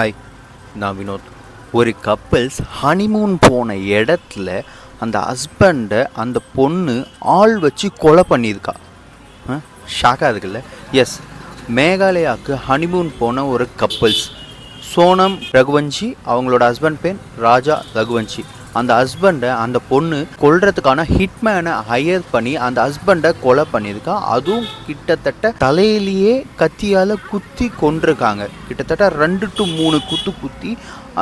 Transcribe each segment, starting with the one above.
Hi, நான் வினோத். ஒரு couples honeymoon போன இடத்துல அந்த ஹஸ்பண்டை அந்த பொண்ணு ஆள் வச்சு கொலை பண்ணியிருக்கா. ஷாக் ஆகுதுல்ல? எஸ், மேகாலயாவுக்கு ஹனிமூன் போன ஒரு கப்பிள்ஸ் சோனம் ரகுவன்ஷி, அவங்களோட ஹஸ்பண்ட் பேர் ராஜா ரகுவன்ஷி. அந்த ஹஸ்பண்டை அந்த பொண்ணு கொல்றதுக்கான ஹிட்மேனை ஹையர் பண்ணி அந்த ஹஸ்பண்டை கொலை பண்ணியிருக்கா. அதுவும் கிட்டத்தட்ட தலையிலேயே கத்தியால் குத்தி கொண்டிருக்காங்க. கிட்டத்தட்ட 2 to 3 குத்தி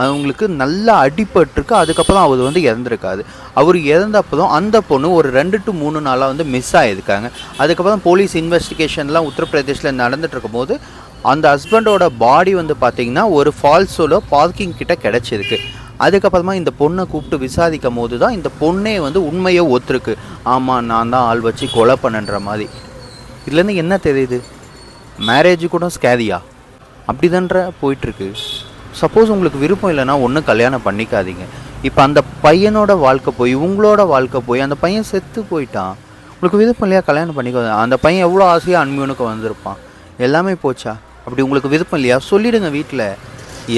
அவங்களுக்கு நல்லா அடிபட்டிருக்கு. அதுக்கப்புறம் அவர் இறந்துருக்காது. அவர் இறந்தப்போதும் அந்த பொண்ணு ஒரு 2 to 3 நாளாக மிஸ் ஆகியிருக்காங்க. அதுக்கப்புறம் போலீஸ் இன்வெஸ்டிகேஷன்லாம் உத்தரப்பிரதேஷில் நடந்துட்டு இருக்கும் போது அந்த ஹஸ்பண்டோட பாடி பார்த்திங்கன்னா ஒரு ஃபால்ஸோட பார்க்கிங் கிட்ட கிடச்சிருக்கு. அதுக்கப்புறமா இந்த பொண்ணை கூப்பிட்டு விசாரிக்கும் போது தான் இந்த பொண்ணே உண்மையை ஒத்துருக்கு. ஆமாம், நான் தான் ஆள் வச்சு கொலை பண்ணன்ற மாதிரி. இதுலேருந்து என்ன தெரியுது? மேரேஜ் கூட ஸ்கேரியா அப்படிதான்ற போயிட்டுருக்கு. சப்போஸ் உங்களுக்கு விருப்பம் இல்லைன்னா ஒன்றும் கல்யாணம் பண்ணிக்காதீங்க. இப்போ அந்த பையனோட வாழ்க்கை போய் உங்களோட வாழ்க்கை போய் அந்த பையன் செத்து போயிட்டான். உங்களுக்கு விருப்பம் இல்லையா? கல்யாணம் பண்ணிக்காத. அந்த பையன் எவ்வளோ ஆசையாக அன்பியூனுக்கு வந்திருப்பான். எல்லாமே போச்சா? அப்படி உங்களுக்கு விருப்பம் இல்லையா? சொல்லிவிடுங்க. வீட்டில்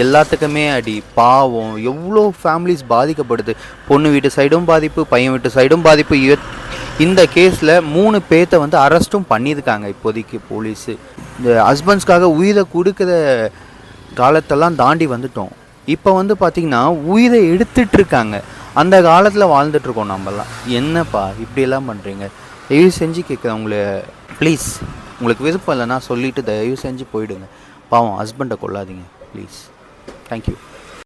எல்லாத்துக்குமே அடி. பாவம், எவ்வளோ ஃபேமிலிஸ் பாதிக்கப்படுது. பொண்ணு வீட்டு சைடும் பாதிப்பு, பையன் வீட்டு சைடும் பாதிப்பு. இந்த கேஸில் 3 பேர்த்த அரெஸ்ட்டும் பண்ணியிருக்காங்க. இப்போதைக்கு போலீஸு இந்த ஹஸ்பண்ட்ஸ்க்காக உயிரை கொடுக்குற காலத்தெல்லாம் தாண்டி வந்துட்டோம். இப்போ பார்த்திங்கன்னா உயிரை எடுத்துட்ருக்காங்க. அந்த காலத்தில் வாழ்ந்துட்டுருக்கோம் நம்மலாம். என்னப்பா இப்படியெல்லாம் பண்ணுறீங்க? தயவு செஞ்சு கேட்குறேன் உங்களை, ப்ளீஸ். உங்களுக்கு விருப்பம் இல்லைன்னா சொல்லிவிட்டு தயவு செஞ்சு போயிடுங்க. பாவம், ஹஸ்பண்டை கொள்ளாதீங்க ப்ளீஸ். Thank you.